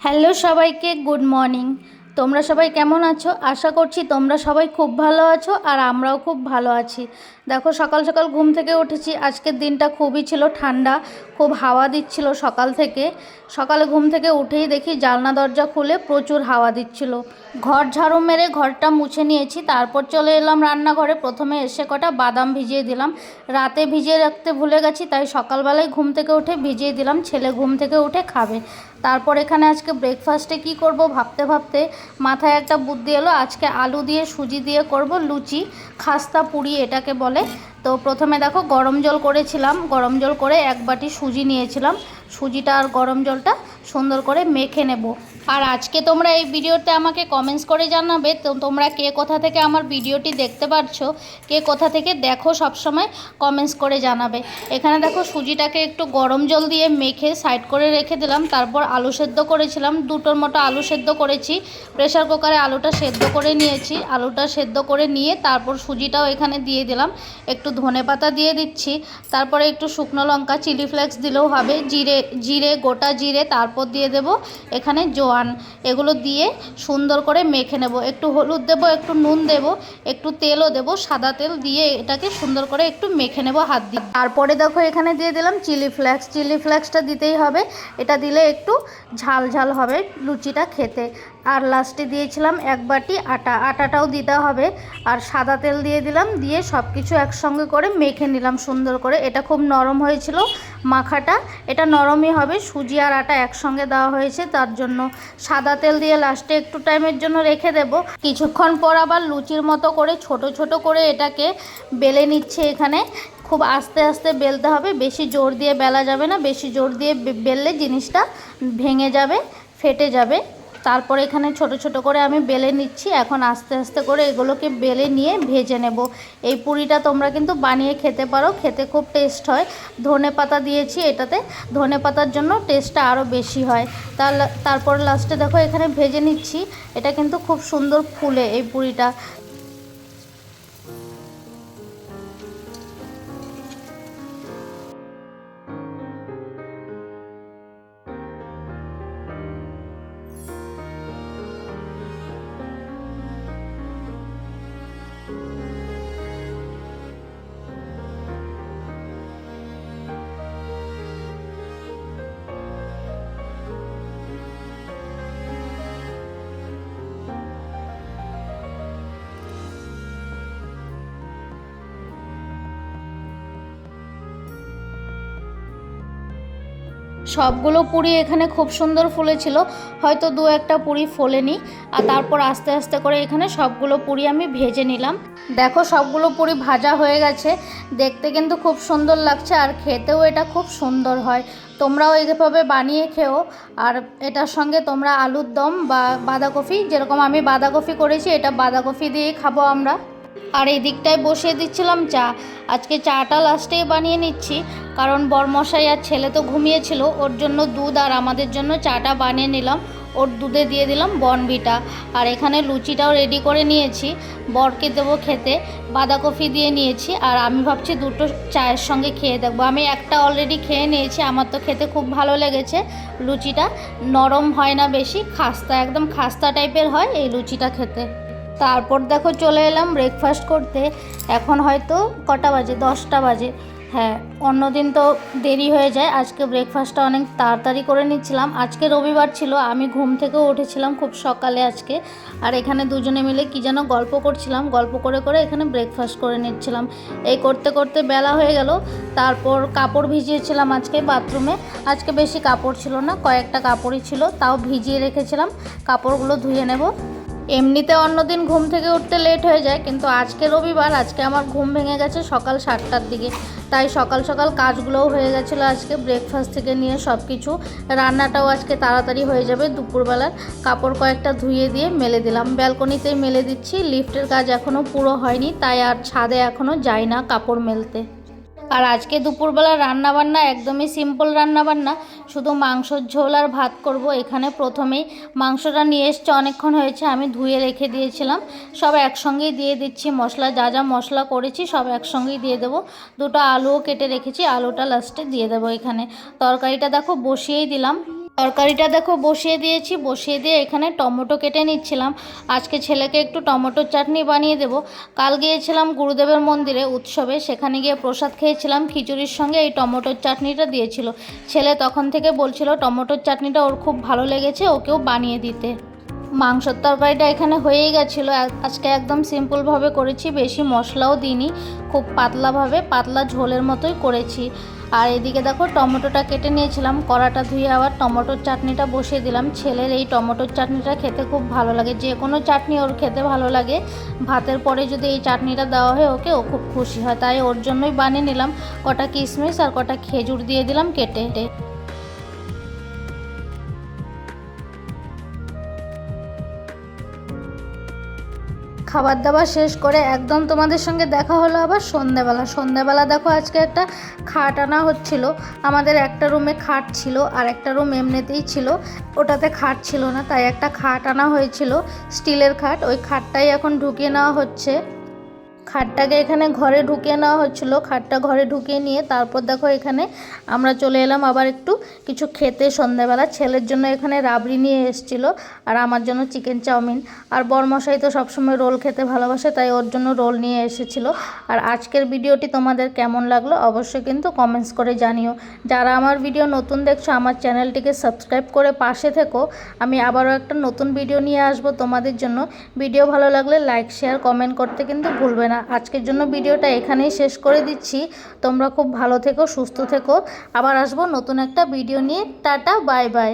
Hello সবাইকে good morning. তোমরা সবাই কেমন আছো? আশা করছি তোমরা সবাই খুব ভালো আছো আর আমরাও খুব ভালো আছি। দেখো সকাল সকাল ঘুম থেকে উঠেছি। আজকের দিনটা খুবই ছিল ঠান্ডা, খুব হাওয়া দিচ্ছিল সকাল থেকে। সকালে ঘুম থেকে উঠেই দেখি জানলা দরজা খুলে প্রচুর হাওয়া দিচ্ছিল। ঘর ঝাড়ু মেরে ঘরটা মুছে নিয়েছি, তারপর চলে এলাম রান্নাঘরে। প্রথমে এসে কটা বাদাম ভিজিয়ে দিলাম, রাতে ভিজিয়ে রাখতে ভুলে গেছি, তাই সকালবেলায় ঘুম থেকে উঠে ভিজিয়ে দিলাম, ছেলে ঘুম থেকে উঠে খাবে। তারপর এখানে আজকে ব্রেকফাস্টে কি করব ভাবতে ভাবতে মাথায় একটা বুদ্ধি এলো, আজকে আলু দিয়ে সুজি দিয়ে করব লুচি, খাস্তা পুরি এটাকে বলে। তো প্রথমে দেখো গরম জল করেছিলাম, গরম জল করে এক বাটি সুজি নিয়েছিলাম। সুজিটা আর গরম জলটা সুন্দর করে মেখে নেব। আর আজকে তোমরা এই ভিডিওতে আমাকে কমেন্টস করে জানাবে তো তোমরা কে কোথা থেকে আমার ভিডিওটি দেখতে পারছো, কে কোথা থেকে দেখো, সব সময় কমেন্টস করে জানাবে। এখানে দেখো সুজিটাকে একটু গরম জল দিয়ে মেখে সাইড করে রেখে দিলাম। তারপর আলু সেদ্ধ করেছিলাম, দুটোর মতো আলু সেদ্ধ করেছি। প্রেসার কুকারে আলুটা সেদ্ধ করে নিয়েছি, আলুটা সেদ্ধ করে নিয়ে তারপর সুজিটাও এখানে দিয়ে দিলাম। একটু ধনেপাতা দিয়ে দিচ্ছি, তারপরে একটু শুকনো লঙ্কা, চিলি ফ্লেক্স দিলেও হবে, জিরে গোটা জিরে, তারপর দিয়ে দেব এখানে জোয়ান। এগুলো দিয়ে সুন্দর করে মেখে নেব। একটু হলুদ দেব, একটু নুন দেব, একটু তেলও দেব, সাদা তেল দিয়ে এটাকে সুন্দর করে একটু মেখে নেব হাত দিয়ে। তারপরে দেখো এখানে দিয়ে দিলাম চিলি ফ্লেক্স। চিলি ফ্লেক্সটা দিতেই হবে, এটা দিলে একটু ঝাল ঝাল হবে লুচিটা খেতে। আর লাস্টে দিয়েছিলাম এক বাটি আটা, আটাটাও দিতে হবে। আর সাদা তেল দিয়ে দিলাম, দিয়ে সব কিছু একসঙ্গে করে মেখে নিলাম সুন্দর করে। এটা খুব নরম হয়েছিল মাখাটা, এটা নরমই হবে, সুজি আর আটা একসঙ্গে দেওয়া হয়েছে তার জন্য। সাদা তেল দিয়ে লাস্টে একটু টাইমের জন্য রেখে দেব। কিছুক্ষণ পর আবার লুচির মতো করে ছোট ছোট করে এটাকে বেলে নিচ্ছে। এখানে খুব আস্তে আস্তে বেলতে হবে, বেশি জোর দিয়ে বেলা যাবে না, বেশি জোর দিয়ে বেললে জিনিসটা ভেঙে যাবে, ফেটে যাবে। তারপর এখানে ছোট ছোট করে আমি বেলে নিচ্ছি। এখন আস্তে আস্তে করে এগুলোকে বেলে নিয়ে ভেজে নেব। এই পুরিটা তোমরা কিন্তু বানিয়ে খেতে পারো, খেতে খুব টেস্ট হয়। ধনেপাতা দিয়েছি এটাতে, ধনেপাতার জন্য টেস্টটা আরও বেশি হয়। তারপর লাস্টে দেখো এখানে ভেজে নিচ্ছি। এটা কিন্তু খুব সুন্দর ফুলে এই পুরিটা। সবগুলো পুরি এখানে খুব সুন্দর ফুলেছিল, হয়তো দু একটা পুরি ফোলেনি। আর তারপর আস্তে আস্তে করে এখানে সবগুলো পুরি আমি ভেজে নিলাম। দেখো সবগুলো পুরি ভাজা হয়ে গেছে, দেখতে কিন্তু খুব সুন্দর লাগছে আর খেতেও এটা খুব সুন্দর হয়। তোমরাও এইভাবে বানিয়ে খেও। আর এটার সঙ্গে তোমরা আলুর দম বা বাঁধাকপি, যেরকম আমি বাঁধাকপি করেছি, এটা বাঁধাকপি দিয়েই খাবো আমরা। আর এই দিকটায় বসিয়ে দিচ্ছিলাম চা। আজকে চাটা লাস্টেই বানিয়ে নিচ্ছি, কারণ বরমশাই আর ছেলে তো ঘুমিয়েছিল, ওর জন্য দুধ আর আমাদের জন্য চাটা বানিয়ে নিলাম। ওর দুধে দিয়ে দিলাম বর্নভিটা। আর এখানে লুচিটাও রেডি করে নিয়েছি, বরকে দেবো খেতে। বাঁধাকপি দিয়ে নিয়েছি, আর আমি ভাবছি দুটো চায়ের সঙ্গে খেয়ে দেখবো। আমি একটা অলরেডি খেয়ে নিয়েছি, আমার তো খেতে খুব ভালো লেগেছে। লুচিটা নরম হয় না বেশি, খাস্তা, একদম খাস্তা টাইপের হয় এই লুচিটা খেতে। তারপর দেখো চলে এলাম ব্রেকফাস্ট করতে। এখন হয়তো কটা বাজে, 10টা বাজে। হ্যাঁ, অন্যদিন তো দেরি হয়ে যায়, আজকে ব্রেকফাস্টটা অনেক তাড়াতাড়ি করে নিচ্ছিলাম। আজকে রবিবার ছিল, আমি ঘুম থেকেও উঠেছিলাম খুব সকালে আজকে। আর এখানে দুজনে মিলে কি যেন গল্প করছিলাম, গল্প করে করে এখানে ব্রেকফাস্ট করে নিচ্ছিলাম। এই করতে করতে বেলা হয়ে গেল। তারপর কাপড় ভিজিয়েছিলাম আজকে বাথরুমে। আজকে বেশি কাপড় ছিল না, কয়েকটা কাপড়ই ছিল, তাও ভিজিয়ে রেখেছিলাম। কাপড়গুলো ধুয়ে নেব। এমনিতে অন্যদিন ঘুম থেকে উঠতে লেট হয়ে যায়, কিন্তু আজকে রবিবার, আজকে আমার ঘুম ভেঙে গেছে সকাল 7টার দিকে। তাই সকাল সকাল কাজগুলোও হয়ে গেছিলো আজকে, ব্রেকফাস্ট থেকে নিয়ে সব কিছু। রান্নাটাও আজকে তাড়াতাড়ি হয়ে যাবে। দুপুরবেলার কাপড় কয়েকটা ধুয়ে দিয়ে মেলে দিলাম, ব্যালকনিতেই মেলে দিচ্ছি। লিফটের কাজ এখনও পুরো হয়নি, তাই আর ছাদে এখনও যাই না কাপড় মেলতে। আর আজকে দুপুরবেলা রান্নাবান্না একদমই সিম্পল রান্নাবান্না, শুধু মাংসর ঝোল আর ভাত করব। এখানে প্রথমেই মাংসটা নিয়ে এসছে, অনেকক্ষণ হয়েছে, আমি ধুয়ে রেখে দিয়েছিলাম। সব একসঙ্গেই দিয়ে দিচ্ছি, মশলা যা যা মশলা করেছি সব একসঙ্গেই দিয়ে দেবো। দুটো আলুও কেটে রেখেছি, আলুটা লাস্টে দিয়ে দেবো। এখানে তরকারিটা দেখো বসিয়েই দিলাম। তরকারিটা দেখো বসিয়ে দিয়েছি, বসিয়ে দিয়ে এখানে টমেটো কেটে নিচ্ছিলাম। আজকে ছেলেকে একটু টমেটোর চাটনি বানিয়ে দেব। কাল গিয়েছিলাম গুরুদেবের মন্দিরে উৎসবে, সেখানে গিয়ে প্রসাদ খেয়েছিলাম, খিচুড়ির সঙ্গে এই টমেটোর চাটনিটা দিয়েছিল। ছেলে তখন থেকে বলছিল টমেটোর চাটনিটা ওর খুব ভালো লেগেছে, ওকেও বানিয়ে দিতে। মাংসের তরকারিটা এখানে হয়েই গেছিলো। আজকে একদম সিম্পলভাবে করেছি, বেশি মশলাও দিইনি, খুব পাতলাভাবে পাতলা ঝোলের মতোই করেছি। আর এদিকে দেখো টমেটোটা কেটে নিয়েছিলাম, কড়াটা ধুয়ে আবার টমেটোর চাটনিটা বসিয়ে দিলাম। ছেলের এই টমেটোর চাটনিটা খেতে খুব ভালো লাগে, যে কোনো চাটনি ওর খেতে ভালো লাগে। ভাতের পরে যদি এই চাটনিটা দেওয়া হয় ওকে, ও খুব খুশি হয়, তাই ওর জন্যই বানিয়ে নিলাম। কটা কিশমিশ আর কটা খেজুর দিয়ে দিলাম কেটে। খাবার দাবার শেষ করে একদম তোমাদের সঙ্গে দেখা হলো আবার সন্ধ্যাবেলা দেখো আজকে একটা খাট আনা হচ্ছিল। আমাদের একটা রুমে খাট ছিল আর একটা রুম এমনিতেই ছিল, ওটাতে খাট ছিল না, তাই একটা খাট আনা হয়েছিল, স্টিলের খাট। ওই খাটটাই এখন ঢুকিয়ে নেওয়া হচ্ছে। খাটটাকে এখানে ঘরে ঢুকিয়ে নেওয়া হচ্ছিলো। খাটটা ঘরে ঢুকিয়ে নিয়ে তারপর দেখো এখানে আমরা চলে এলাম আবার একটু কিছু খেতে সন্ধ্যাবেলা। ছেলের জন্য এখানে রাবড়ি নিয়ে এসেছিলো আর আমার জন্য চিকেন চাউমিন। আর বরমশাই তো সবসময় রোল খেতে ভালোবাসে, তাই ওর জন্য রোল নিয়ে এসেছিলো। আর আজকের ভিডিওটি তোমাদের কেমন লাগলো অবশ্যই কিন্তু কমেন্টস করে জানিও। যারা আমার ভিডিও নতুন দেখছো আমার চ্যানেলটিকে সাবস্ক্রাইব করে পাশে থেকো। আমি আবারও একটা নতুন ভিডিও নিয়ে আসবো তোমাদের জন্য। ভিডিও ভালো লাগলে লাইক শেয়ার কমেন্ট করতে কিন্তু ভুলবে না। আজকের জন্য ভিডিওটা এখানেই শেষ করে দিচ্ছি। তোমরা খুব ভালো থেকো, সুস্থ থেকো। আবার আসবো নতুন একটা ভিডিও নিয়ে। Tata, bye bye.